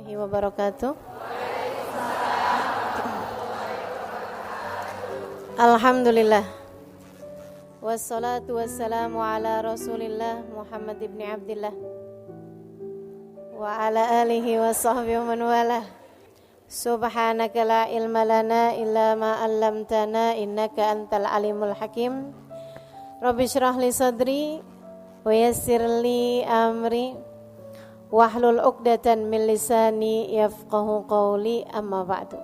warahmatullahi wabarakatuh. Alhamdulillah. Wassalatu wassalamu ala Rasulillah Muhammad ibn Abdillah wa ala alihi wa sahbihi wa man walah. Subhanaka la ilma lana illa ma 'allamtana innaka antal alimul hakim. Rabbi shrah li sadri wa yassir li amri wahlul 'uqdatan min lisani yafqahu qawli, amma ba'du.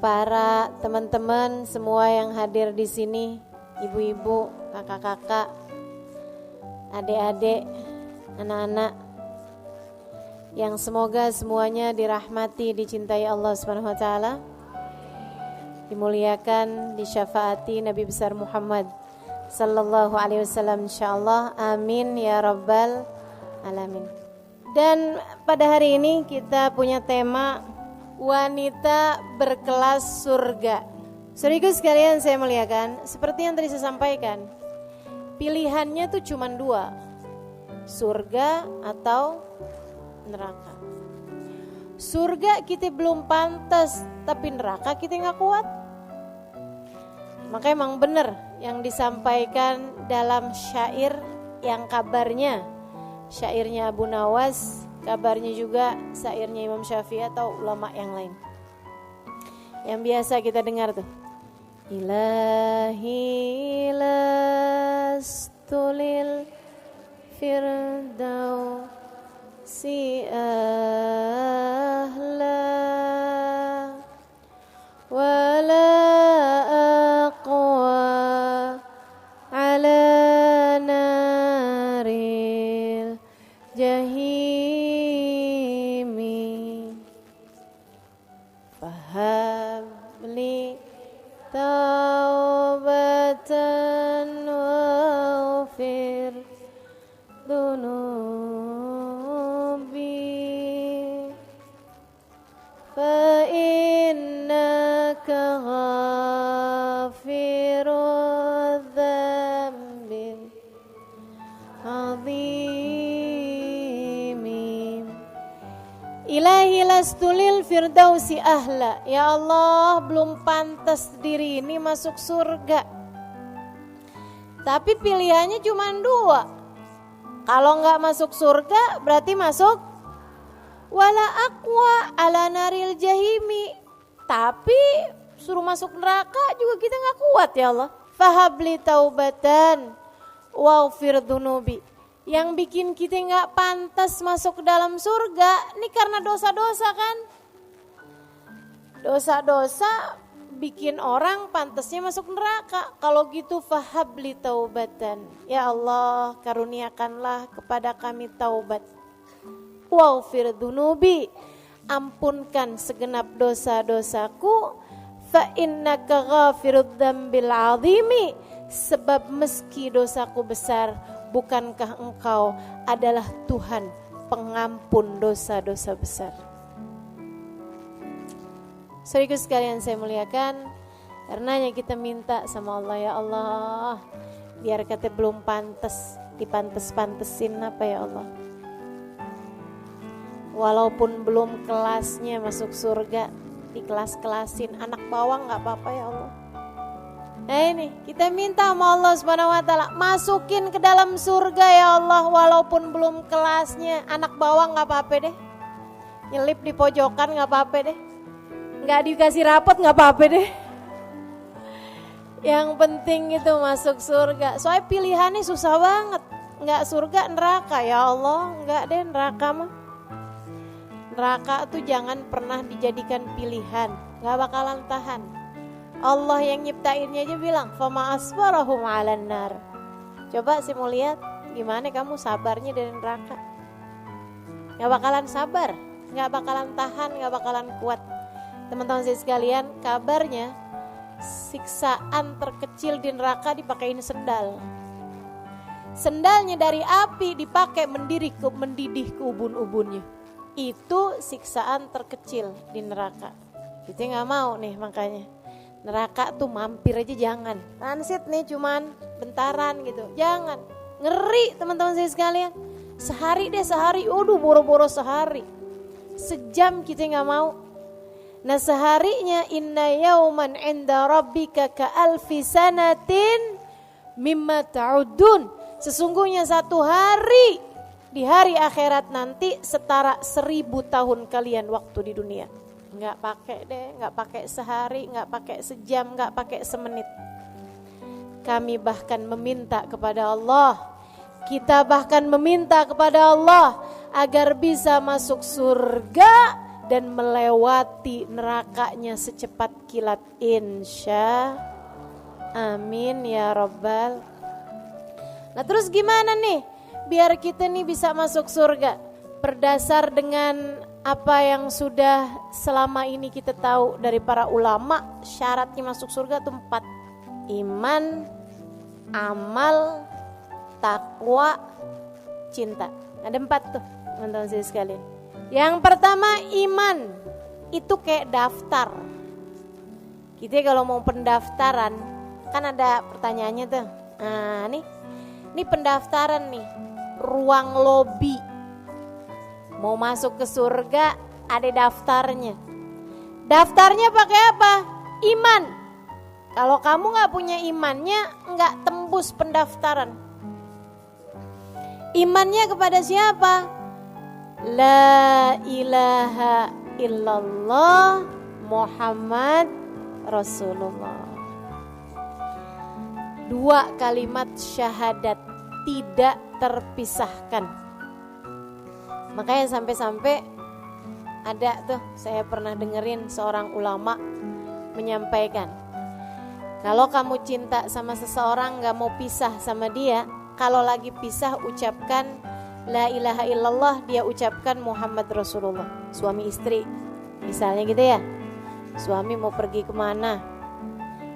Para teman-teman semua yang hadir di sini, ibu-ibu, kakak-kakak, adik-adik, anak-anak, yang semoga semuanya dirahmati, dicintai Allah Subhanahu wa taala, dimuliakan, disyafaati Nabi besar Muhammad sallallahu alaihi wasallam insyaallah. Amin ya rabbal alamin. Dan pada hari ini kita punya tema wanita berkelas surga. Saudaraku sekalian saya muliakan, seperti yang tadi saya sampaikan, pilihannya tuh cuma dua, surga atau neraka. Surga kita belum pantas, tapi neraka kita gak kuat. Maka emang benar yang disampaikan dalam syair yang kabarnya syairnya Abu Nawas, kabarnya juga syairnya Imam Syafi'i atau ulama yang lain yang biasa kita dengar tuh. Ilahi lastulil firdausi ahla wala aqwa ala naril jahimi fahabli taubatan waghfir dunubi fa innaka ghafirudz dzambil azimi. Ilahi lastulil firdausi ahla. Ya Allah, belum pantas diri ini masuk surga. Tapi pilihannya cuma dua. Kalau enggak masuk surga berarti masuk wala aqwa ala naril jahimi. Tapi suruh masuk neraka juga kita enggak kuat ya Allah. Fahabli taubatan waghfir dunubi. Yang bikin kita gak pantas masuk ke dalam surga ini karena dosa-dosa kan. Dosa-dosa bikin orang pantasnya masuk neraka. Kalau gitu fahabli taubatan. Ya Allah, karuniakanlah kepada kami taubat. Waghfir dunubi. Ampunkan segenap dosa-dosaku. Fa innaka ghafirudz dzambil azimi. Sebab meski dosaku besar, bukankah engkau adalah Tuhan pengampun dosa-dosa besar. Saudaraku sekalian saya muliakan, karenanya kita minta sama Allah, ya Allah, biar kata belum pantas, dipantes-pantesin apa ya Allah. Walaupun belum kelasnya masuk surga, dikelas-kelasin, anak bawang gak apa-apa ya Allah. Nah ini kita minta sama Allah Subhanahu wa taala, masukin ke dalam surga ya Allah, walaupun belum kelasnya, anak bawang gak apa-apa deh. Nyelip di pojokan gak apa-apa deh. Gak dikasih rapot gak apa-apa deh. Yang penting itu masuk surga. Soalnya pilihannya susah banget. Gak surga neraka ya Allah, gak deh neraka mah. Neraka tuh jangan pernah dijadikan pilihan, gak bakalan tahan. Allah yang nyiptainnya aja bilang, fama asbarahum 'alan nar. Coba sih mau lihat gimana kamu sabarnya dari neraka. Gak bakalan sabar, gak bakalan tahan, gak bakalan kuat. Teman-teman saya sekalian, kabarnya siksaan terkecil di neraka dipakein sendal. Sendalnya dari api dipakai mendidih ke ubun-ubunnya. Itu siksaan terkecil di neraka. Kita gak mau nih makanya. Neraka tuh mampir aja jangan. Transit nih cuman bentaran gitu. Jangan. Ngeri teman-teman saya sekalian. Sehari, waduh boro-boro sehari. sejam kita nggak mau. Nah seharinya inna yauman inda rabbika ka alfi sanatin mimma ta'udun. Sesungguhnya satu hari di hari akhirat nanti setara 1000 tahun kalian waktu di dunia. Nggak pakai deh, nggak pakai sehari, nggak pakai sejam, nggak pakai semenit. Kami bahkan meminta kepada Allah, kita bahkan meminta kepada Allah agar bisa masuk surga dan melewati nerakanya secepat kilat, insya amin ya rabbal. Nah terus gimana nih biar kita nih bisa masuk surga? Berdasar dengan apa yang sudah selama ini kita tahu dari para ulama, syaratnya masuk surga itu 4. Iman, amal, takwa, cinta. Ada 4 tuh teman-teman saya sekalian. Yang pertama iman, itu kayak daftar. Kita kalau mau pendaftaran kan ada pertanyaannya tuh. Nah ini pendaftaran nih, ruang lobi. Mau masuk ke surga ada daftarnya. Daftarnya pakai apa? Iman. Kalau kamu gak punya imannya gak tembus pendaftaran. Imannya kepada siapa? La ilaha illallah Muhammad Rasulullah. 2 kalimat syahadat tidak terpisahkan. Makanya sampai-sampai ada tuh, saya pernah dengerin seorang ulama menyampaikan, kalau kamu cinta sama seseorang gak mau pisah sama dia, kalau lagi pisah ucapkan la ilaha illallah, dia ucapkan Muhammad Rasulullah. Suami istri misalnya gitu ya, suami mau pergi kemana,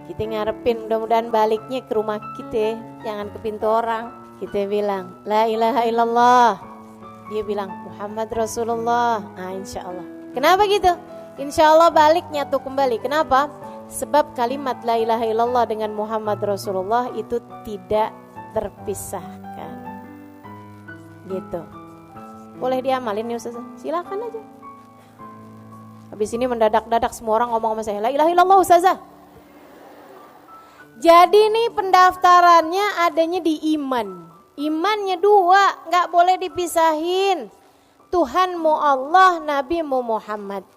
kita ngarepin mudah-mudahan baliknya ke rumah kita, jangan ke pintu orang. Kita bilang la ilaha illallah, dia bilang Muhammad Rasulullah. Nah insya Allah. Kenapa gitu? Insya Allah balik nyatu kembali. Kenapa? Sebab kalimat la ilaha illallah dengan Muhammad Rasulullah itu tidak terpisahkan. Gitu. Boleh diamalin nih Ustazah? Silakan aja. Habis ini mendadak-dadak semua orang ngomong sama saya, la ilaha illallah Ustazah. Jadi nih pendaftarannya adanya di iman. Imannya 2, gak boleh dipisahin. Tuhanmu Allah, Nabimu Muhammad.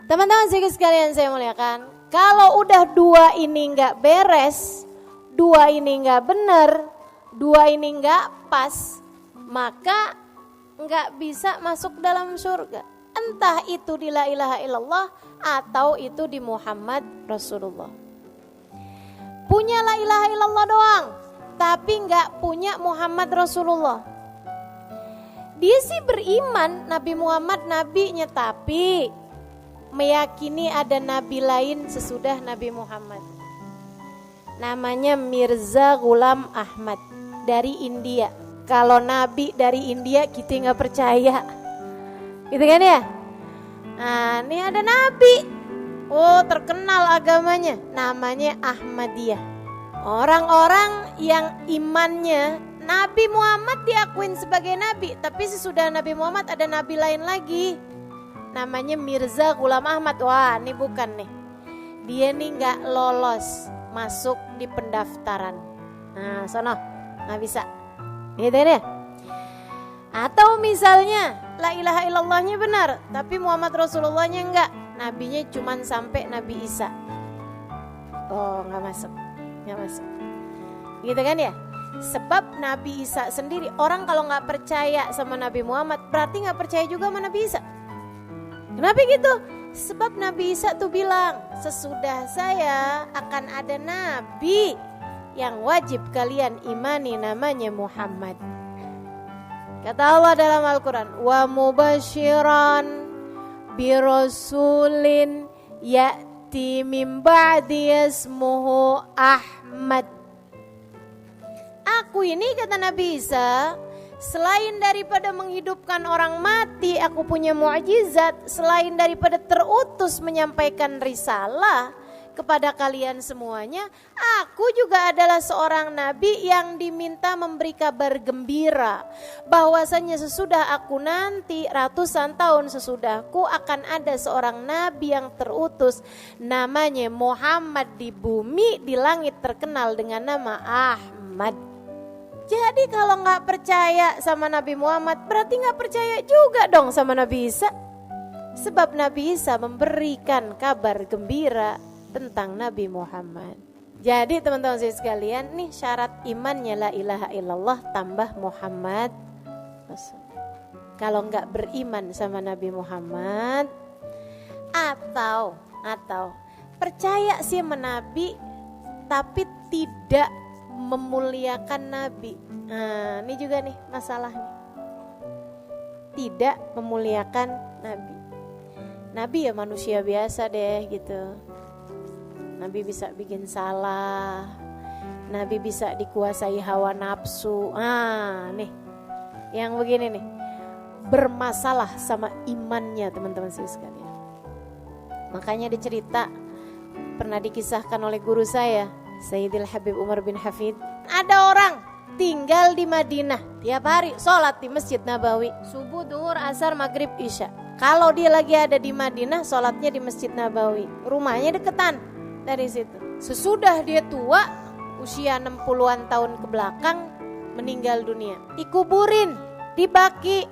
Teman-teman sekalian saya muliakan, kalau udah 2 ini gak beres, 2 ini gak benar, 2 ini gak pas, maka gak bisa masuk dalam surga. Entah itu di la ilaha illallah atau itu di Muhammad Rasulullah. Punya la ilaha illallah doang, tapi gak punya Muhammad Rasulullah. Dia sih beriman Nabi Muhammad nabinya, tapi meyakini ada nabi lain sesudah Nabi Muhammad. Namanya Mirza Ghulam Ahmad dari India. Kalau nabi dari India kita gak percaya, gitu kan ya. Nah ini ada nabi, oh terkenal agamanya, namanya Ahmadiyah. Orang-orang yang imannya Nabi Muhammad diakuin sebagai nabi, tapi sesudah Nabi Muhammad ada nabi lain lagi, namanya Mirza Ghulam Ahmad. Wah ini bukan nih, dia nih gak lolos masuk di pendaftaran. Nah sono gak bisa, gitu deh. Atau misalnya la ilaha illallahnya benar, tapi Muhammad Rasulullahnya enggak, nabinya cuman sampai Nabi Isa. Oh gak masuk, gak masuk, gitu kan ya. Sebab Nabi Isa sendiri, orang kalau gak percaya sama Nabi Muhammad berarti gak percaya juga sama Nabi Isa. Kenapa gitu? Sebab Nabi Isa tuh bilang, sesudah saya akan ada nabi yang wajib kalian imani, namanya Muhammad. Kata Allah dalam Al-Quran, wa mubashiran birasulin ya'ti min ba'di ismuhu Ahmad. Aku ini, kata Nabi Isa, selain daripada menghidupkan orang mati, aku punya mukjizat. Selain daripada terutus menyampaikan risalah, kepada kalian semuanya, aku juga adalah seorang nabi yang diminta memberi kabar gembira bahwasanya sesudah aku nanti, ratusan tahun sesudahku, akan ada seorang nabi yang terutus namanya Muhammad di bumi, di langit terkenal dengan nama Ahmad. Jadi kalau gak percaya sama Nabi Muhammad, berarti gak percaya juga dong sama Nabi Isa. Sebab Nabi Isa memberikan kabar gembira tentang Nabi Muhammad. Jadi teman-teman sekalian, nih syarat imannya la ilaha illallah tambah Muhammad Rasul. Kalau enggak beriman sama Nabi Muhammad atau percaya sih sama Nabi tapi tidak memuliakan Nabi. Nah, ini juga nih masalahnya. Tidak memuliakan Nabi. Nabi ya manusia biasa deh gitu. Nabi bisa bikin salah, Nabi bisa dikuasai hawa nafsu. Nih, yang begini nih, bermasalah sama imannya teman-teman sekalian. Makanya dicerita, pernah dikisahkan oleh guru saya, Sayyidil Habib Umar bin Hafid. Ada orang tinggal di Madinah, tiap hari sholat di Masjid Nabawi, subuh, duhur, asar, maghrib, isya. Kalau dia lagi ada di Madinah, sholatnya di Masjid Nabawi, rumahnya deketan dari situ. Sesudah dia tua, usia 60-an tahun ke belakang, meninggal dunia, dikuburin di Baqi,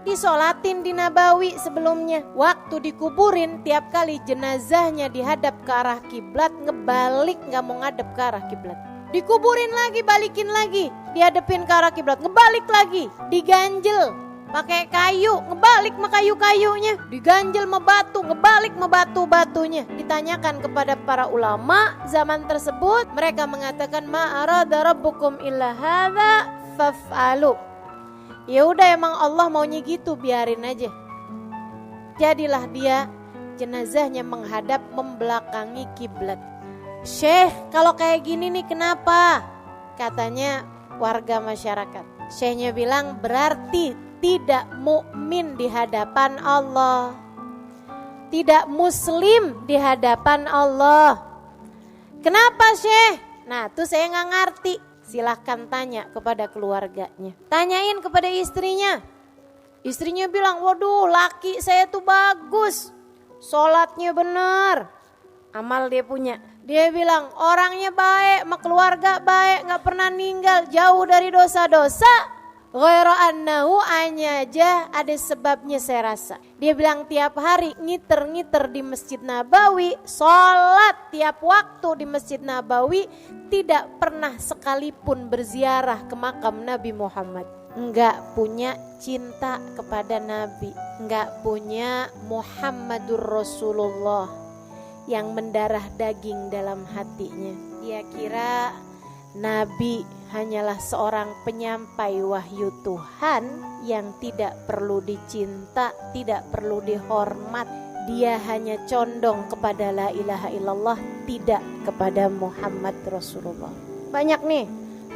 disolatin di Nabawi sebelumnya. Waktu dikuburin, tiap kali jenazahnya dihadap ke arah kiblat, ngebalik gak mau ngadep ke arah kiblat. Dikuburin lagi, balikin lagi, dihadepin ke arah kiblat, ngebalik lagi, diganjel pakai kayu, ngebalik sama kayu-kayunya, diganjel sama batu, ngebalik sama batu-batunya. Ditanyakan kepada para ulama zaman tersebut, mereka mengatakan ma arada rabbukum illa hadza faf'alu. Ya udah, emang Allah maunya gitu, biarin aja. Jadilah dia jenazahnya menghadap membelakangi kiblat. Syekh, kalau kayak gini nih kenapa? Katanya warga masyarakat. Syekhnya bilang berarti tidak mukmin di hadapan Allah, tidak muslim di hadapan Allah. Kenapa Syekh? Nah tuh saya gak ngerti. Silahkan tanya kepada keluarganya, tanyain kepada istrinya. Istrinya bilang, waduh laki saya tuh bagus, sholatnya benar, amal dia punya. Dia bilang orangnya baik, sama keluarga baik, gak pernah ninggal, jauh dari dosa-dosa. Ghaira annahu, hanya aja ada sebabnya saya rasa. Dia bilang tiap hari ngiter-ngiter di Masjid Nabawi, sholat tiap waktu di Masjid Nabawi, tidak pernah sekalipun berziarah ke makam Nabi Muhammad. Enggak punya cinta kepada Nabi, enggak punya Muhammadur Rasulullah yang mendarah daging dalam hatinya. Dia kira Nabi hanyalah seorang penyampai wahyu Tuhan yang tidak perlu dicinta, tidak perlu dihormat. Dia hanya condong kepada la ilaha illallah, tidak kepada Muhammad Rasulullah. Banyak nih,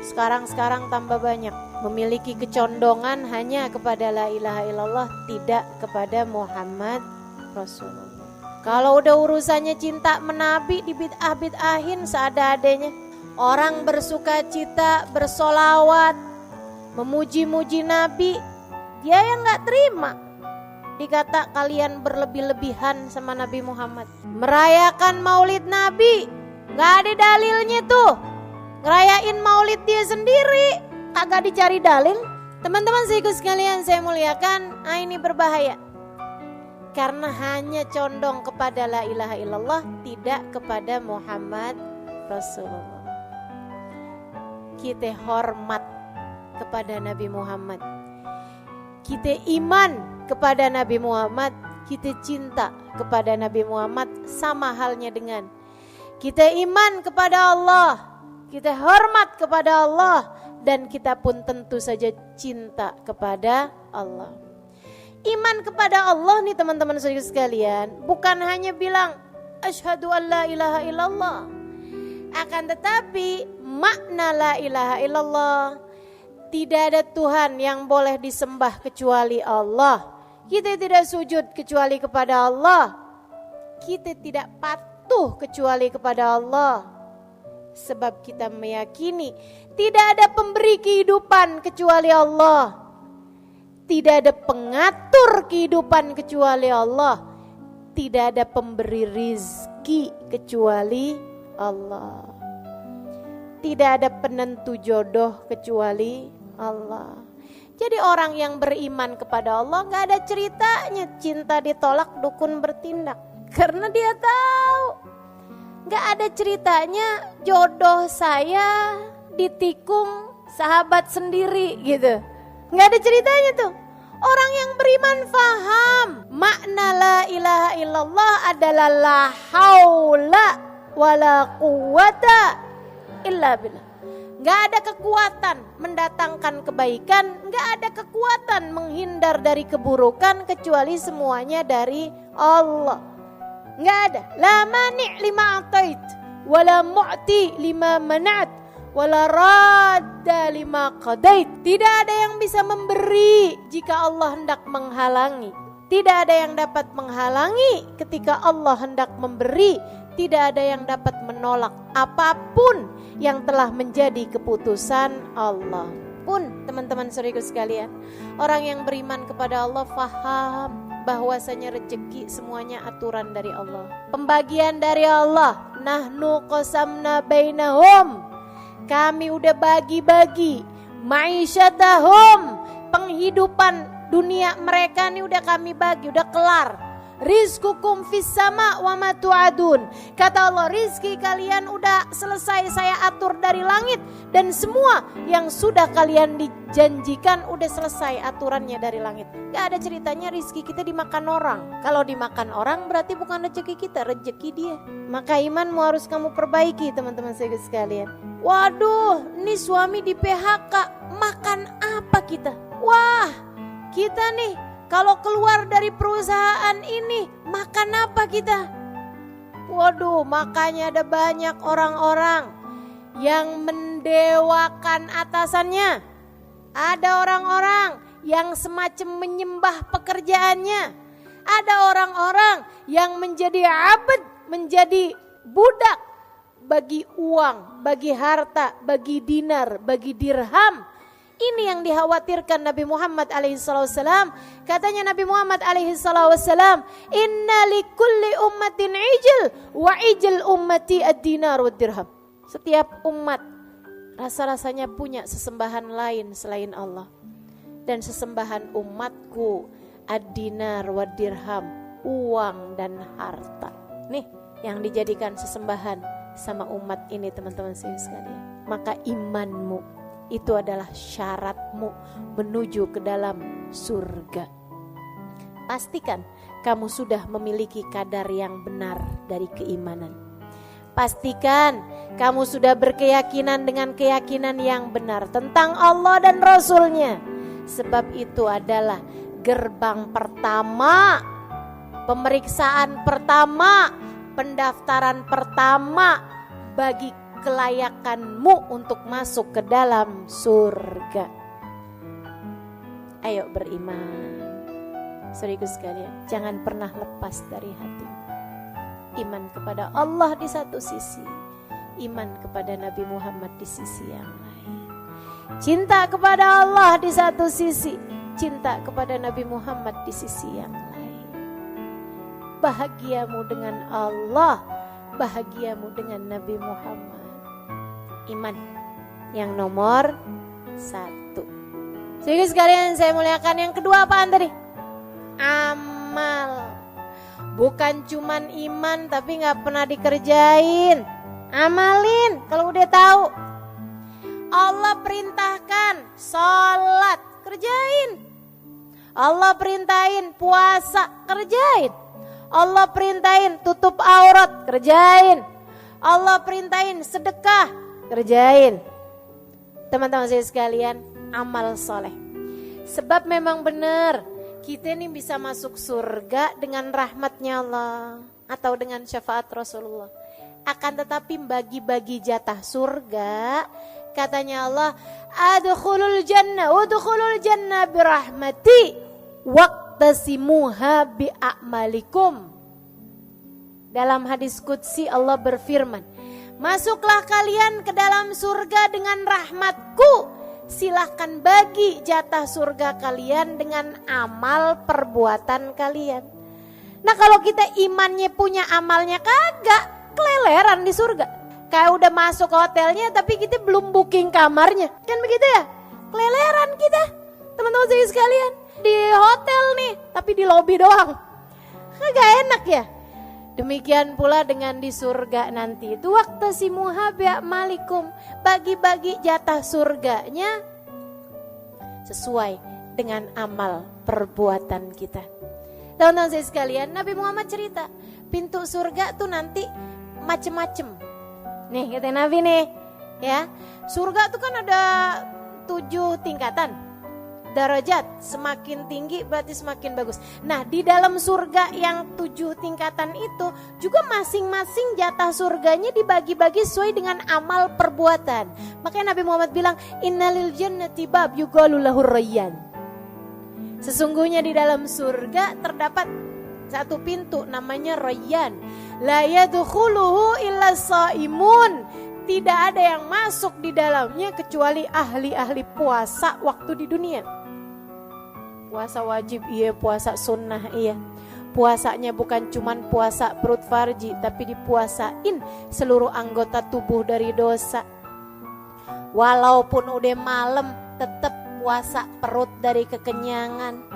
sekarang tambah banyak, memiliki kecondongan hanya kepada la ilaha illallah, tidak kepada Muhammad Rasulullah. Kalau udah urusannya cinta menabi, dibid'ah-bid'ahin seada-adanya. Orang bersuka cita, bersolawat, memuji-muji Nabi, dia yang gak terima. Dikata kalian berlebih-lebihan sama Nabi Muhammad. Merayakan maulid Nabi, gak ada dalilnya tuh. Ngerayain maulid dia sendiri, agak dicari dalil. Teman-teman sekalian saya muliakan, ini berbahaya. Karena hanya condong kepada la ilaha illallah, tidak kepada Muhammad Rasulullah. Kita hormat kepada Nabi Muhammad, kita iman kepada Nabi Muhammad, kita cinta kepada Nabi Muhammad, sama halnya dengan kita iman kepada Allah, kita hormat kepada Allah, dan kita pun tentu saja cinta kepada Allah. Iman kepada Allah nih teman-teman sekalian, bukan hanya bilang asyhadu an la ilaha illallah, akan tetapi makna la ilaha illallah, tidak ada Tuhan yang boleh disembah kecuali Allah. Kita tidak sujud kecuali kepada Allah. Kita tidak patuh butuh kecuali kepada Allah. Sebab kita meyakini tidak ada pemberi kehidupan kecuali Allah. Tidak ada pengatur kehidupan kecuali Allah. Tidak ada pemberi rizki kecuali Allah. Tidak ada penentu jodoh kecuali Allah. Jadi orang yang beriman kepada Allah gak ada ceritanya cinta ditolak dukun bertindak. Karena dia tahu gak ada ceritanya jodoh saya ditikung sahabat sendiri gitu. Gak ada ceritanya tuh. Orang yang beriman faham makna la ilaha illallah adalah la haula wala quwata illa billah. Gak ada kekuatan mendatangkan kebaikan, gak ada kekuatan menghindar dari keburukan kecuali semuanya dari Allah. Gak ada. La mani' lima atait, wala mu'ti lima manat, wala radda lima qadait. Tidak ada yang bisa memberi jika Allah hendak menghalangi. Tidak ada yang dapat menghalangi ketika Allah hendak memberi. Tidak ada yang dapat menolak apapun yang telah menjadi keputusan Allah. Pun teman-teman saudaraku sekalian, orang yang beriman kepada Allah faham bahwasanya rezeki semuanya aturan dari Allah. Pembagian dari Allah. Nahnu qasamna bainahum. Kami udah bagi-bagi ma'isyatahum, penghidupan dunia mereka nih udah kami bagi, udah kelar. Rizqukum fis sama wa ma tu'adun. Kata Allah, rizki kalian udah selesai saya atur dari langit, dan semua yang sudah kalian dijanjikan udah selesai aturannya dari langit. Gak ada ceritanya rizki kita dimakan orang. Kalau dimakan orang berarti bukan rezeki kita, rezeki dia. Maka imanmu harus kamu perbaiki teman-teman saya sekalian. Waduh, ini suami di PHK, makan apa kita? Wah, kita nih kalau keluar dari perusahaan ini, makan apa kita? Waduh, makanya ada banyak orang-orang yang mendewakan atasannya. Ada orang-orang yang semacam menyembah pekerjaannya. Ada orang-orang yang menjadi abd, menjadi budak bagi uang, bagi harta, bagi dinar, bagi dirham. Ini yang dikhawatirkan Nabi Muhammad alaihissalam. Katanya Nabi Muhammad alaihissalam, inna likulli ummatin ijil, wa ijil ummati ad-dinar wa dirham. Setiap umat rasa-rasanya punya sesembahan lain selain Allah. Dan sesembahan umatku ad-dinar wa dirham, uang dan harta. Nih yang dijadikan sesembahan sama umat ini teman-teman sekalian. Maka imanmu itu adalah syaratmu menuju ke dalam surga. Pastikan kamu sudah memiliki kadar yang benar dari keimanan. Pastikan kamu sudah berkeyakinan dengan keyakinan yang benar tentang Allah dan Rasul-Nya. Sebab itu adalah gerbang pertama, pemeriksaan pertama, pendaftaran pertama bagi kelayakanmu untuk masuk ke dalam surga. Ayo beriman. Saudaraku sekalian, jangan pernah lepas dari hati. Iman kepada Allah di satu sisi, iman kepada Nabi Muhammad di sisi yang lain. Cinta kepada Allah di satu sisi, cinta kepada Nabi Muhammad di sisi yang lain. Bahagiamu dengan Allah, bahagiamu dengan Nabi Muhammad. Iman yang nomor 1. Jadi sekalian saya muliakan, yang kedua apaan tadi? Amal. Bukan cuman iman tapi gak pernah dikerjain. Amalin kalau udah tahu. Allah perintahkan sholat, kerjain. Allah perintahin puasa, kerjain. Allah perintahin tutup aurat, kerjain. Allah perintahin sedekah, kerjain. Teman-teman saya sekalian, amal soleh. Sebab memang benar kita ini bisa masuk surga dengan rahmatnya Allah atau dengan syafaat Rasulullah. Akan tetapi bagi-bagi jatah surga, katanya Allah, adkhulul jannah birahmati waqtasimuha bi'amalikum. Dalam hadis qudsi Allah berfirman, masuklah kalian ke dalam surga dengan rahmatku. Silahkan bagi jatah surga kalian dengan amal perbuatan kalian. Nah kalau kita imannya punya amalnya kagak, keleleran di surga. Kayak udah masuk hotelnya tapi kita belum booking kamarnya. Kan begitu ya? Keleleran kita. Teman-teman saya sekalian, di hotel nih tapi di lobi doang. Kagak enak ya? Demikian pula dengan di surga nanti. Itu waqtasimuha bi'amalikum. Bagi-bagi jatah surganya sesuai dengan amal perbuatan kita. Teman-teman saya sekalian, Nabi Muhammad cerita, pintu surga tuh nanti macem-macem. Nih kata Nabi nih, ya. Surga tuh kan ada 7 tingkatan. Darajat, semakin tinggi berarti semakin bagus. Nah di dalam surga yang 7 tingkatan itu juga masing-masing jatah surganya dibagi-bagi sesuai dengan amal perbuatan. Makanya Nabi Muhammad bilang, innalil jannati bab yuqalu lahur rayyan. Sesungguhnya di dalam surga terdapat satu pintu namanya Rayyan. La yadkhuluhu illa shaimun. Tidak ada yang masuk di dalamnya kecuali ahli-ahli puasa waktu di dunia. Puasa wajib iya, puasa sunnah iya. Puasanya bukan cuman puasa perut farji, tapi dipuasain seluruh anggota tubuh dari dosa. Walaupun udah malam tetap puasa perut dari kekenyangan.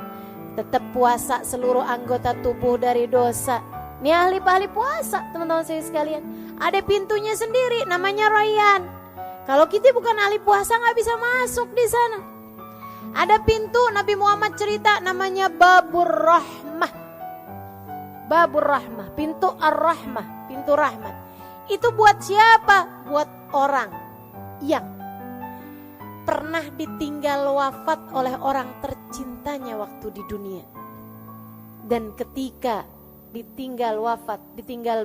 Tetap puasa seluruh anggota tubuh dari dosa. Ini ahli-ahli puasa teman-teman saya sekalian. Ada pintunya sendiri namanya Rayyan. Kalau kita bukan ahli puasa gak bisa masuk di sana. Ada pintu Nabi Muhammad cerita namanya Babur Rahmah. Babur Rahmah, pintu Ar-Rahmah, pintu rahmat. Itu buat siapa? Buat orang yang pernah ditinggal wafat oleh orang tercintanya waktu di dunia. Dan ketika ditinggal wafat,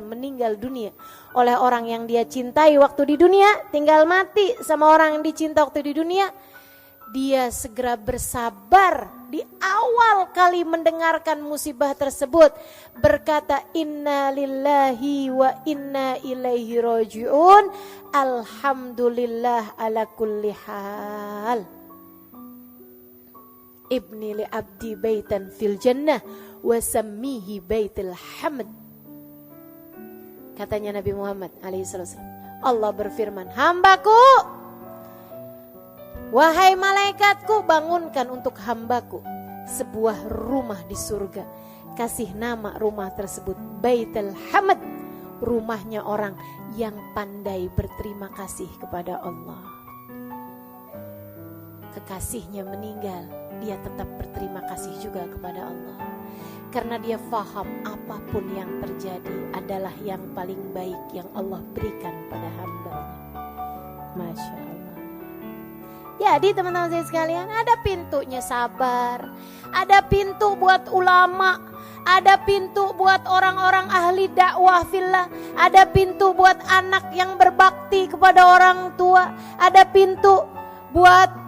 meninggal dunia oleh orang yang dia cintai waktu di dunia, tinggal mati sama orang yang dicinta waktu di dunia, dia segera bersabar di awal kali mendengarkan musibah tersebut, berkata inna lillahi wa inna ilaihi raji'un, alhamdulillah ala kulli hal. Ibni li abdi baitan fil jannah wa sammihi baitul hamd. Katanya Nabi Muhammad alaihissalam, Allah berfirman, hambaku, wahai malaikatku, bangunkan untuk hambaku sebuah rumah di surga. Kasih nama rumah tersebut Baitul Hamd, rumahnya orang yang pandai berterima kasih kepada Allah. Kekasihnya meninggal, dia tetap berterima kasih juga kepada Allah. Karena dia faham apapun yang terjadi adalah yang paling baik yang Allah berikan pada hambanya. Masya Allah. Jadi teman-teman saya sekalian, ada pintunya sabar, ada pintu buat ulama, ada pintu buat orang-orang ahli dakwah fillah, ada pintu buat anak yang berbakti kepada orang tua, ada pintu buat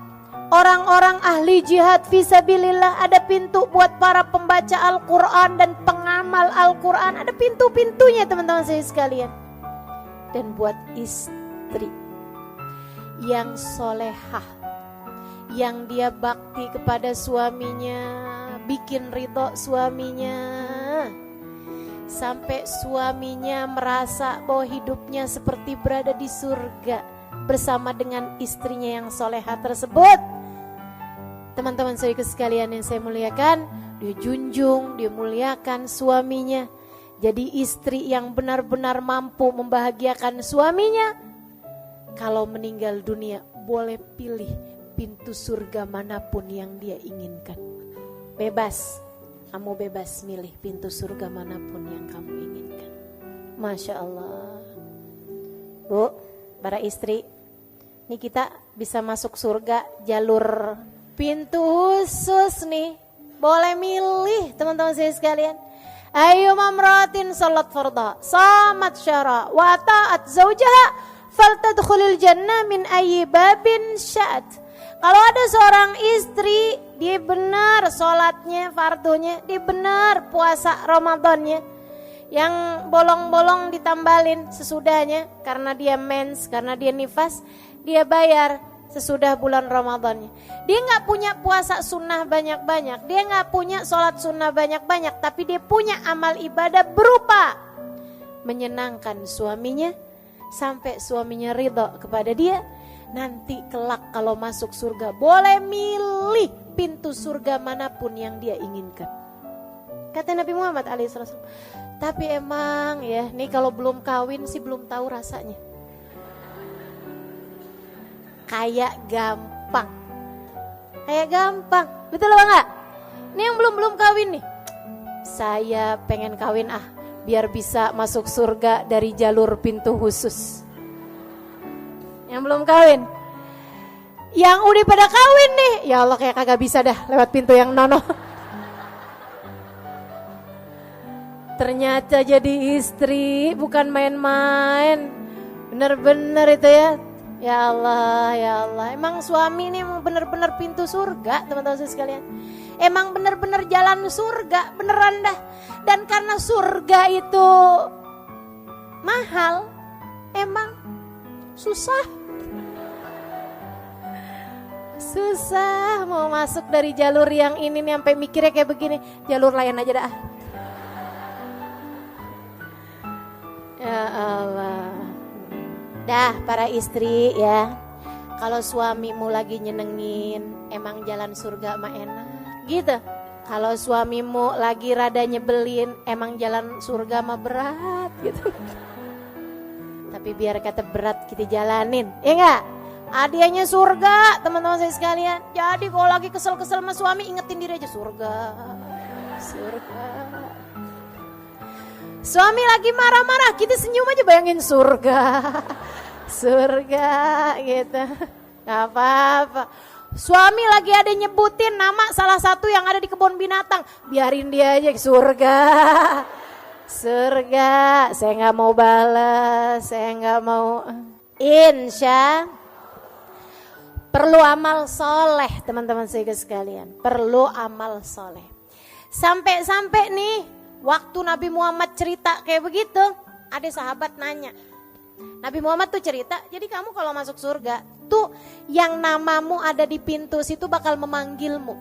orang-orang ahli jihad fisabilillah, ada pintu buat para pembaca Al-Quran dan pengamal Al-Quran, ada pintu-pintunya teman-teman saya sekalian. Dan buat istri yang solehah, yang dia bakti kepada suaminya, bikin ridho suaminya, sampai suaminya merasa bahwa hidupnya seperti berada di surga bersama dengan istrinya yang solehah tersebut. Teman-teman saya sekalian yang saya muliakan, dia junjung, dia muliakan suaminya. Jadi istri yang benar-benar mampu membahagiakan suaminya, kalau meninggal dunia boleh pilih pintu surga manapun yang dia inginkan. Bebas, kamu bebas milih pintu surga manapun yang kamu inginkan. Masya Allah. Bu, para istri, ini kita bisa masuk surga jalur pintu khusus nih. Boleh milih teman-teman saya sekalian. Ayu mamratin salat farda, samat syara, wa ta'at zawjaha, faltadkhulil jannah min ayyi babin sya'at. Kalau ada seorang istri, dia benar sholatnya, fardunya, dia benar puasa Ramadannya, Yang bolong-bolong ditambalin sesudahnya, karena dia mens, karena dia nifas, dia bayar sesudah bulan Ramadannya. Dia gak punya puasa sunnah banyak-banyak, dia gak punya sholat sunnah banyak-banyak, tapi dia punya amal ibadah berupa menyenangkan suaminya, sampai suaminya ridho kepada dia. Nanti kelak kalau masuk surga, boleh milih pintu surga manapun yang dia inginkan. Kata Nabi Muhammad SAW. Tapi emang ya, nih kalau belum kawin sih belum tahu rasanya. Kayak gampang. Betul apa enggak? Ini yang belum kawin nih. Saya pengen kawin biar bisa masuk surga dari jalur pintu khusus. Yang belum kawin. Yang udah pada kawin nih, ya Allah kayak kagak bisa dah lewat pintu yang nono. Ternyata jadi istri bukan main-main. Bener-bener itu ya. Ya Allah. Emang suami ini emang bener-bener pintu surga, teman-teman sekalian. Emang bener-bener jalan surga, beneran dah. Dan karena surga itu mahal, emang susah mau masuk dari jalur yang ini nih, sampai mikirnya kayak begini, jalur lain aja dah. Ya Allah. Dah para istri ya, kalau suamimu lagi nyenengin, emang jalan surga mah enak gitu. Kalau suamimu lagi rada nyebelin, emang jalan surga mah berat gitu. Tapi biar kata berat kita jalanin, ya enggak? Hadiahnya surga, teman-teman saya sekalian. Jadi kalau lagi kesel-kesel sama suami, ingetin diri aja surga. Suami lagi marah-marah, kita senyum aja bayangin surga. Surga gitu. Gak apa-apa. Suami lagi ada nyebutin nama salah satu yang ada di kebun binatang, biarin dia aja surga. Surga, saya gak mau balas, saya gak mau. Insya perlu amal soleh, teman-teman saya sekalian. Perlu amal soleh. Sampai-sampai nih, waktu Nabi Muhammad cerita kayak begitu, ada sahabat nanya. Nabi Muhammad tuh cerita, jadi kamu kalau masuk surga, tuh yang namamu ada di pintu situ bakal memanggilmu.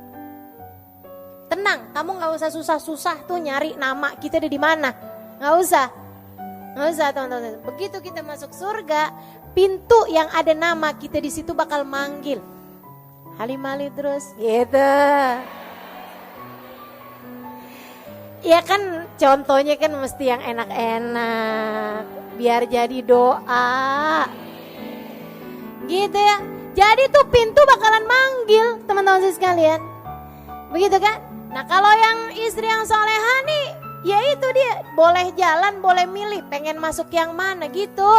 Tenang, kamu gak usah susah-susah tuh nyari nama kita ada di mana. Gak usah teman-teman. Begitu kita masuk surga, pintu yang ada nama kita di situ bakal manggil. Halim terus gitu. Ya kan contohnya kan mesti yang enak-enak, biar jadi doa. Gitu ya. Jadi tuh pintu bakalan manggil, teman-teman sekalian. Begitu kan? Nah, kalau yang istri yang solehah nih, ya itu dia, boleh jalan, boleh milih pengen masuk yang mana gitu.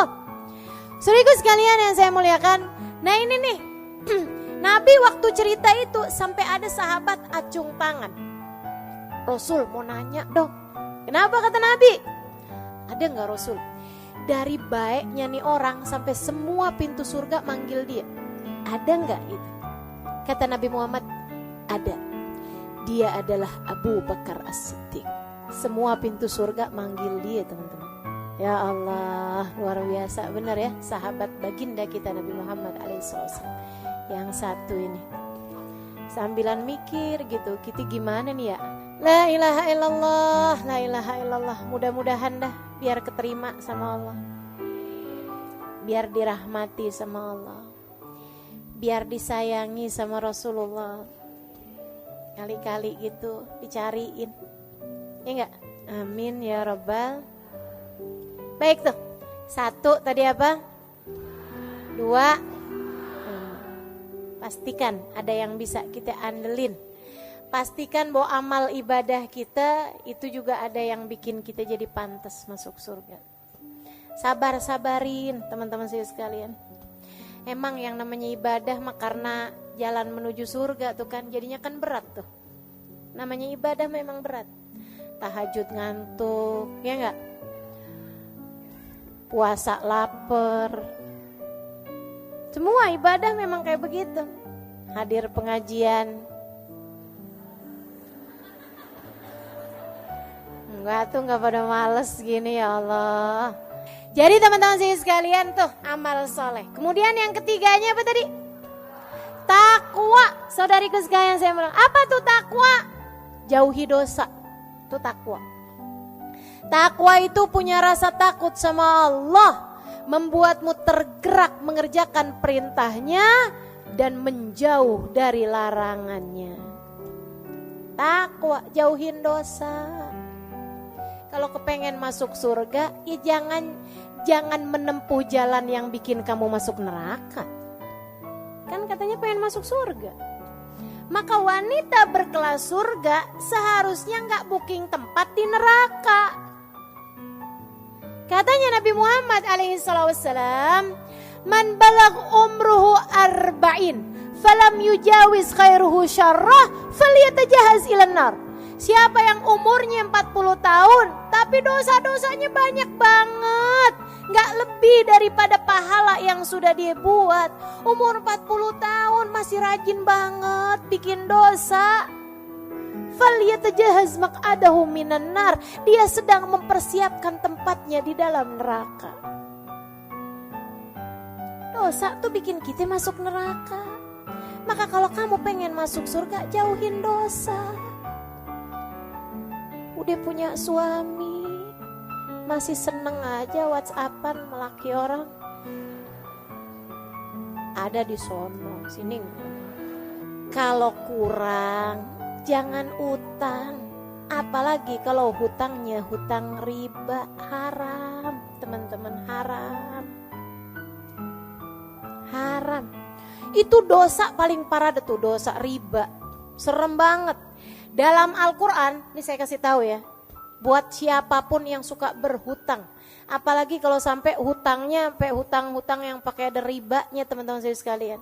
Saudaraku sekalian yang saya muliakan, nah ini nih, Nabi waktu cerita itu sampai ada sahabat acung tangan. Rasul mau nanya dong, kenapa kata Nabi? Ada gak Rasul? Dari baiknya nih orang sampai semua pintu surga manggil dia. Ada gak itu? Kata Nabi Muhammad, ada. Dia adalah Abu Bakar As-Siddiq. Semua pintu surga manggil dia, teman-teman. Ya Allah, luar biasa, benar ya, sahabat baginda kita Nabi Muhammad SAW. Yang satu ini sambilan mikir gitu, kita gimana nih ya? La ilaha illallah, la ilaha illallah. Mudah-mudahan dah biar keterima sama Allah, biar dirahmati sama Allah, biar disayangi sama Rasulullah. Kali-kali gitu dicariin, ya enggak? Amin ya Rabbal. Baik tuh, satu tadi apa? Dua, pastikan ada yang bisa kita andelin. Pastikan bahwa amal ibadah kita itu juga ada yang bikin kita jadi pantas masuk surga. Sabar-sabarin teman-teman saya sekalian. Emang yang namanya ibadah mah karena jalan menuju surga tuh kan jadinya kan berat tuh. Namanya ibadah memang berat. Tahajud ngantuk, ya enggak? Puasa lapar. Semua ibadah memang kayak begitu. Hadir pengajian Enggak tuh, enggak pada males gini ya Allah. Jadi teman-teman sekalian tuh amal soleh. Kemudian yang ketiganya apa tadi? Takwa. Saudariku sekalian saya bilang, apa tuh takwa? Jauhi dosa. Itu takwa. Takwa itu punya rasa takut sama Allah, membuatmu tergerak mengerjakan perintahnya dan menjauh dari larangannya. Takwa, jauhin dosa. Kalau kepengen masuk surga, ya jangan menempuh jalan yang bikin kamu masuk neraka. Kan katanya pengen masuk surga. Maka wanita berkelas surga seharusnya nggak booking tempat di neraka. Katanya Nabi Muhammad alaihissalam, man balag umruhu arba'in falam yujawiz khairuhu syarrah falyatajahaz ilan nar. Siapa yang umurnya 40 tahun tapi dosa-dosanya banyak banget, gak lebih daripada pahala yang sudah dia buat. Umur 40 tahun masih rajin banget bikin dosa, falyatajahaz maq'adahu minan nar. Dia sedang mempersiapkan tempatnya di dalam neraka. Dosa tuh bikin kita masuk neraka. Maka kalau kamu pengen masuk surga, jauhin dosa. Udah punya suami, masih seneng aja WhatsAppan melaki orang. Ada di sono, sini. Kalau kurang, jangan utang. Apalagi kalau hutangnya hutang riba, haram. Teman-teman, haram. Haram. Itu dosa paling parah tuh, dosa riba. Serem banget. Dalam Al-Quran, ini saya kasih tahu ya, buat siapapun yang suka berhutang, apalagi kalau sampai hutangnya sampai hutang-hutang yang pakai ada ribanya, teman-teman saya sekalian.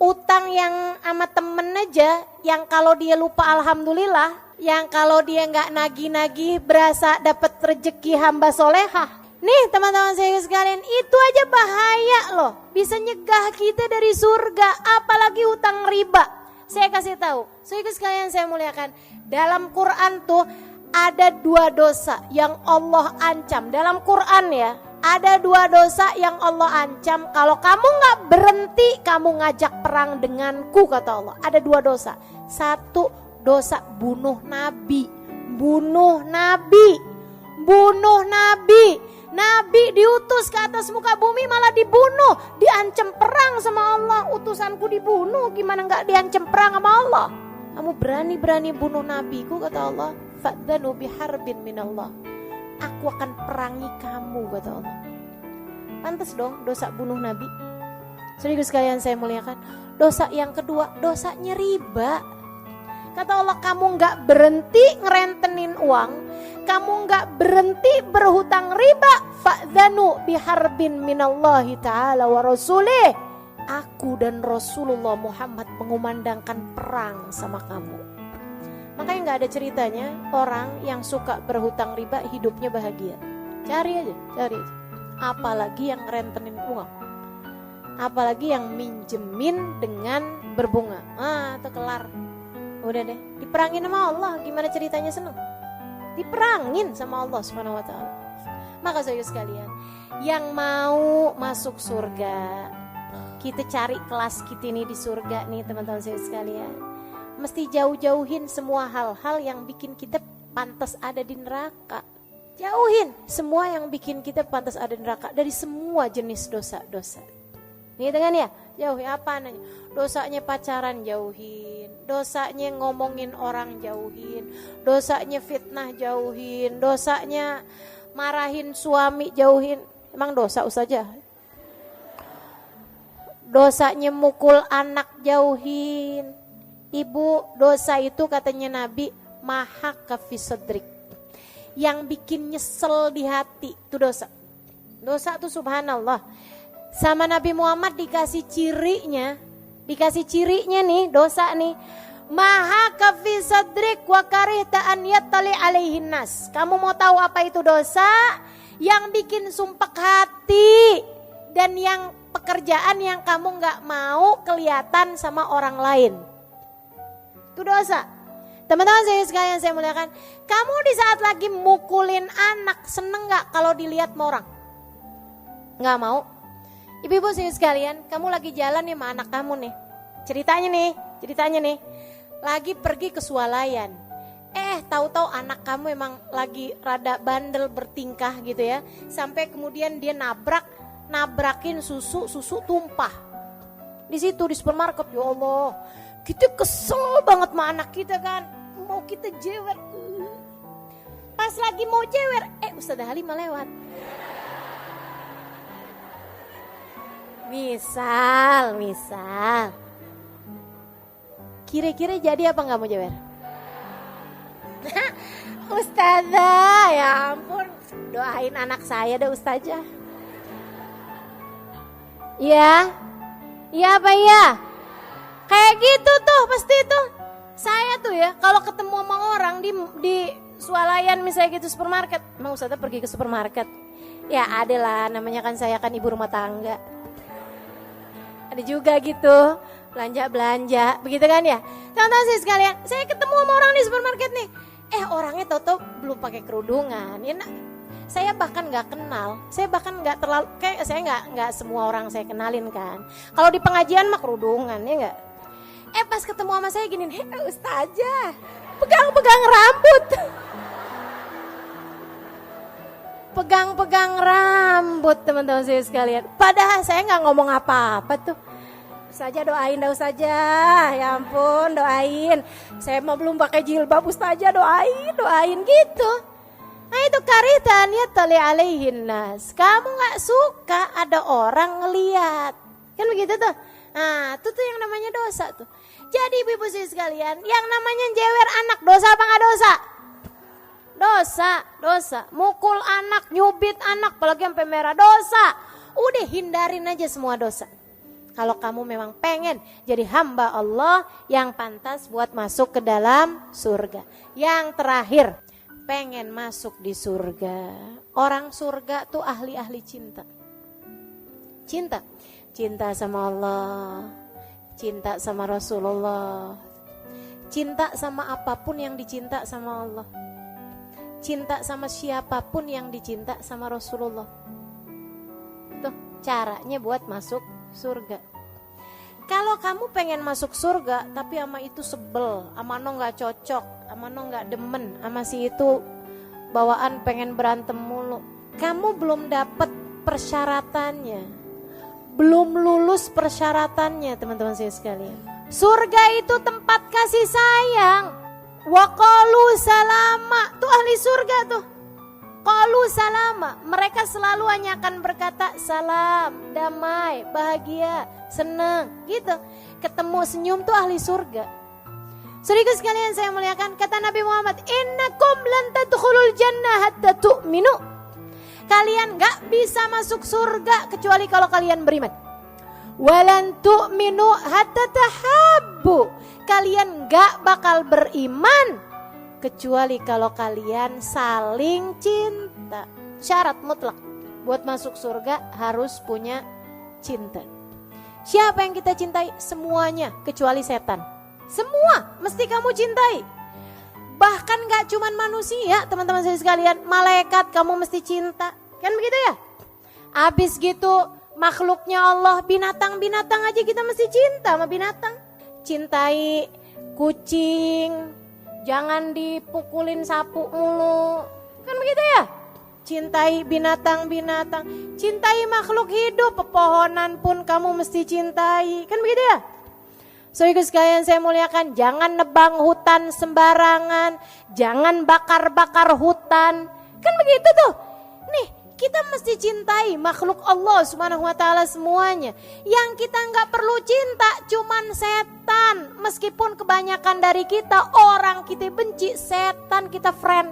Utang yang sama temen aja, yang kalau dia lupa alhamdulillah, yang kalau dia nggak nagih-nagih berasa dapat rezeki hamba solehah. Nih teman-teman saya sekalian, itu aja bahaya loh, bisa nyegah kita dari surga, apalagi hutang riba. Saya kasih tahu, saudara sekalian saya muliakan, dalam Quran tuh ada 2 dosa yang Allah ancam. Dalam Quran ya, ada 2 dosa yang Allah ancam. Kalau kamu nggak berhenti, kamu ngajak perang denganku, kata Allah. Ada 2 dosa. 1, dosa bunuh Nabi. Bunuh Nabi. Bunuh Nabi. Nabi diutus ke atas muka bumi malah dibunuh, diancam perang sama Allah. Utusanku dibunuh, gimana nggak diancam perang sama Allah? Kamu berani-berani bunuh nabiku, kata Allah. Fa'dhanu biharbin minallah. Aku akan perangi kamu, kata Allah. Pantes dong dosa bunuh nabi. Saudara sekalian saya muliakan. Dosa yang kedua, dosanya riba. Kata Allah, kamu nggak berhenti ngerentenin uang, kamu nggak berhenti berhutang riba, fa'dhanu biharbin minallahi ta'ala wa rasulih. Aku dan Rasulullah Muhammad mengumandangkan perang sama kamu. Makanya nggak ada ceritanya orang yang suka berhutang riba hidupnya bahagia. Cari aja. Apalagi yang rentenin uang, apalagi yang minjemin dengan berbunga. Itu kelar. Udah deh, diperangin sama Allah, gimana ceritanya seneng? Diperangin sama Allah Subhanahu wa taala. Maka saudara sekalian, yang mau masuk surga, kita cari kelas kita nih di surga nih teman-teman saudara sekalian. Mesti jauh-jauhin semua hal-hal yang bikin kita pantas ada di neraka. Jauhin semua yang bikin kita pantas ada di neraka dari semua jenis dosa-dosa. Nih dengan ya, jauhin apa nanya? Dosanya pacaran jauhin, dosanya ngomongin orang jauhin, dosanya fitnah jauhin, dosanya marahin suami jauhin. Emang dosa saja? Dosanya mukul anak jauhin. Ibu, dosa itu katanya Nabi mahaka fi sadrik, yang bikin nyesel di hati itu dosa. Dosa itu subhanallah. Sama Nabi Muhammad dikasih cirinya nih dosa nih. Maha kafi sadrik wa karihta an yattali alaihin nas. Kamu mau tahu apa itu dosa? Yang bikin sumpek hati dan yang pekerjaan yang kamu gak mau kelihatan sama orang lain. Itu dosa. Teman-teman saya sekalian saya muliakan, kamu di saat lagi mukulin anak, seneng gak kalau dilihat sama orang? Gak mau. Ibu-ibu saya sekalian, kamu lagi jalan nih sama anak kamu nih. Ceritanya nih, lagi pergi ke swalayan. Tahu-tahu anak kamu emang lagi rada bandel bertingkah gitu ya. Sampai kemudian dia nabrakin susu tumpah. Di situ di supermarket, ya Allah. Kita kesel banget sama anak kita kan. Mau kita jewer. Pas lagi mau jewer, Ustazah Halimah lewat. Misal. Kira-kira jadi apa gak mau jewer? Ustazah, ya ampun. Doain anak saya deh Ustazah. Iya apa iya? Kayak gitu tuh pasti tuh. Saya tuh ya kalau ketemu sama orang di swalayan misalnya gitu supermarket. Emang Ustazah pergi ke supermarket? Ya ada lah, namanya kan saya kan ibu rumah tangga. Ada juga gitu, belanja, begitu kan ya. Teman-teman saya sekalian, saya ketemu sama orang di supermarket nih. Orangnya tau-tau belum pakai kerudungan. Ya, saya bahkan nggak kenal, saya bahkan nggak terlalu, kayak saya nggak semua orang saya kenalin kan. Kalau di pengajian mah kerudungan ya nggak. Pas ketemu sama saya gini, Ustazah, pegang-pegang rambut. Pegang-pegang rambut teman-teman saya sekalian. Padahal saya nggak ngomong apa-apa tuh. Ustazah doain dah Ustazah, ya ampun doain. Saya mau belum pakai jilbab Ustazah doain gitu. Nah itu karitan ya tali alaihin nas. Kamu nggak suka ada orang ngeliat, kan begitu tuh. Nah itu tuh yang namanya dosa tuh. Jadi ibu-ibu sekalian, yang namanya jewer anak dosa apa nggak dosa? Dosa. Mukul anak, nyubit anak, apalagi sampai merah dosa. Udah hindarin aja semua dosa. Kalau kamu memang pengen jadi hamba Allah yang pantas buat masuk ke dalam surga. Yang terakhir, pengen masuk di surga. Orang surga tuh ahli-ahli cinta. Cinta sama Allah, cinta sama Rasulullah, cinta sama apapun yang dicinta sama Allah, cinta sama siapapun yang dicinta sama Rasulullah. Tuh caranya buat masuk surga. Kalau kamu pengen masuk surga tapi sama itu sebel, sama no gak cocok, sama no gak demen, sama si itu bawaan pengen berantem mulu, kamu belum dapet persyaratannya, belum lulus persyaratannya teman-teman saya sekalian. Surga itu tempat kasih sayang. Wa qalu salama, tuh ahli surga tuh. Qalu salama, mereka selalu hanya akan berkata salam, damai, bahagia, senang, gitu. Ketemu senyum tuh ahli surga. Saudara sekalian saya muliakan, kata Nabi Muhammad, innakum lan tadkhulul jannah hatta tu'minu. Kalian gak bisa masuk surga kecuali kalau kalian beriman. Walan tu'minu hatta tahabbu. Kalian gak bakal beriman kecuali kalau kalian saling cinta. Syarat mutlak buat masuk surga harus punya cinta. Siapa yang kita cintai? Semuanya kecuali setan. Semua mesti kamu cintai. Bahkan gak cuman manusia teman-teman saya sekalian, malaikat kamu mesti cinta. Kan begitu ya? Abis gitu makhluknya Allah, binatang-binatang aja kita mesti cinta sama binatang. Cintai kucing, jangan dipukulin sapu mulu. Kan begitu ya? Cintai binatang-binatang, cintai makhluk hidup, pepohonan pun kamu mesti cintai. Kan begitu ya? Saudara sekalian saya muliakan, jangan nebang hutan sembarangan, jangan bakar-bakar hutan. Kan begitu tuh. Nih, kita mesti cintai makhluk Allah Subhanahu wa taala semuanya. Yang kita nggak perlu cinta cuman setan. Meskipun kebanyakan dari kita orang kita benci, setan kita friend.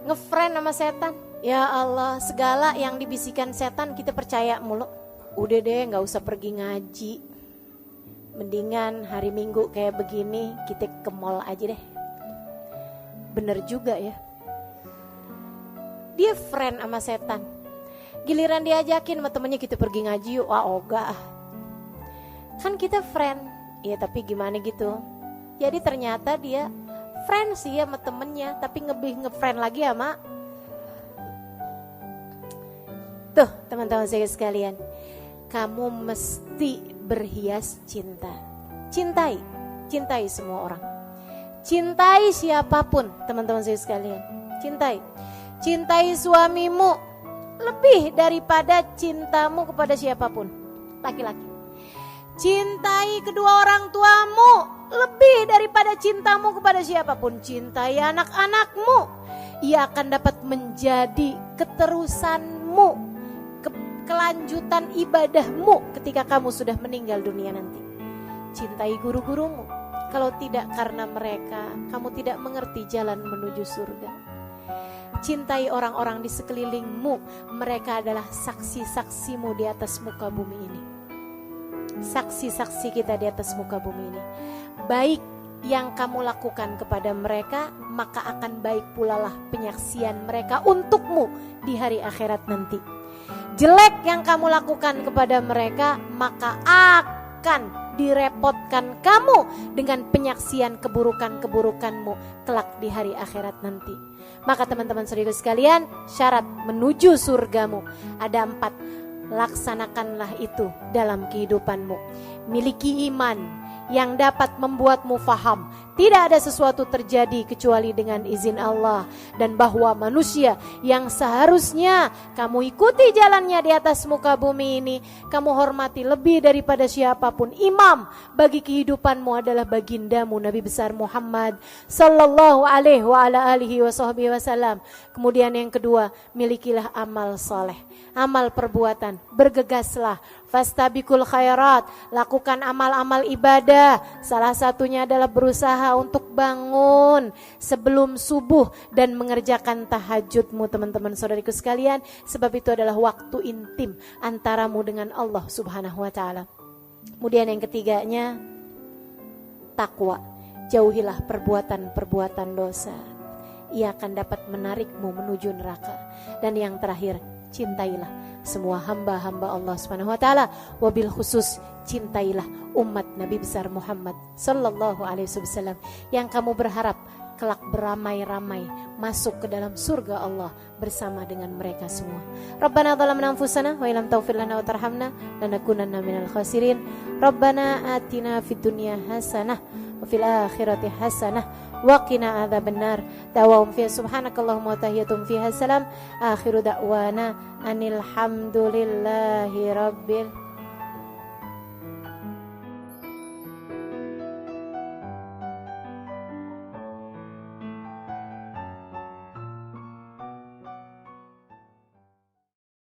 Ngefriend sama setan. Ya Allah, segala yang dibisikkan setan kita percaya mulu. Udah deh, nggak usah pergi ngaji. Mendingan hari Minggu kayak begini kita ke mall aja deh. Bener juga ya. Dia friend sama setan. Giliran diajakin sama temennya kita pergi ngaji yuk, ogah. Kan kita friend. Ya tapi gimana gitu. Jadi ternyata dia friend sih sama temennya, tapi lebih nge-friend lagi sama tuh teman-teman saya sekalian. Kamu mesti berhias cinta. Cintai semua orang. Cintai siapapun, teman-teman saya sekalian. Cintai suamimu lebih daripada cintamu kepada siapapun, laki-laki. Cintai kedua orang tuamu lebih daripada cintamu kepada siapapun. Cintai anak-anakmu, ia akan dapat menjadi keterusanmu, kelanjutan ibadahmu ketika kamu sudah meninggal dunia nanti. Cintai guru-gurumu, kalau tidak karena mereka kamu tidak mengerti jalan menuju surga. Cintai orang-orang di sekelilingmu, mereka adalah saksi-saksimu di atas muka bumi ini. Saksi-saksi kita di atas muka bumi ini. Baik yang kamu lakukan kepada mereka, maka akan baik pula lah penyaksian mereka untukmu di hari akhirat nanti. Jelek yang kamu lakukan kepada mereka, maka akan direpotkan kamu dengan penyaksian keburukan-keburukanmu kelak di hari akhirat nanti. Maka teman-teman saudara sekalian, syarat menuju surgamu ada 4. Laksanakanlah itu dalam kehidupanmu. Miliki iman yang dapat membuatmu faham tidak ada sesuatu terjadi kecuali dengan izin Allah, dan bahwa manusia yang seharusnya kamu ikuti jalannya di atas muka bumi ini, kamu hormati lebih daripada siapapun. Imam bagi kehidupanmu adalah bagindamu Nabi besar Muhammad sallallahu alaihi wa ala alihi wasallam. Kemudian yang kedua, milikilah amal soleh, amal perbuatan, bergegaslah, fastabiqul khairat, lakukan amal-amal ibadah. Salah satunya adalah berusaha untuk bangun sebelum subuh dan mengerjakan tahajudmu, teman-teman saudariku sekalian, sebab itu adalah waktu intim antaramu dengan Allah Subhanahu wa taala. Kemudian yang ketiganya, takwa. Jauhilah perbuatan-perbuatan dosa, ia akan dapat menarikmu menuju neraka. Dan yang terakhir, cintailah semua hamba-hamba Allah Subhanahu wa taala, wabil khusus cintailah umat Nabi besar Muhammad sallallahu alaihi wasallam yang kamu berharap kelak beramai-ramai masuk ke dalam surga Allah bersama dengan mereka semua. Rabbana zalamna anfusana wa illam taghfir lana wa tarhamna lanakunanna minal khasirin. Rabbana atina fid dunya hasanah wa fil akhirati hasanah wa qina adzabannar. Da'wahum fiha subhanakallahumma wa tahiyatum fiha salam. Akhiru da'wana anil hamdulillahi rabbil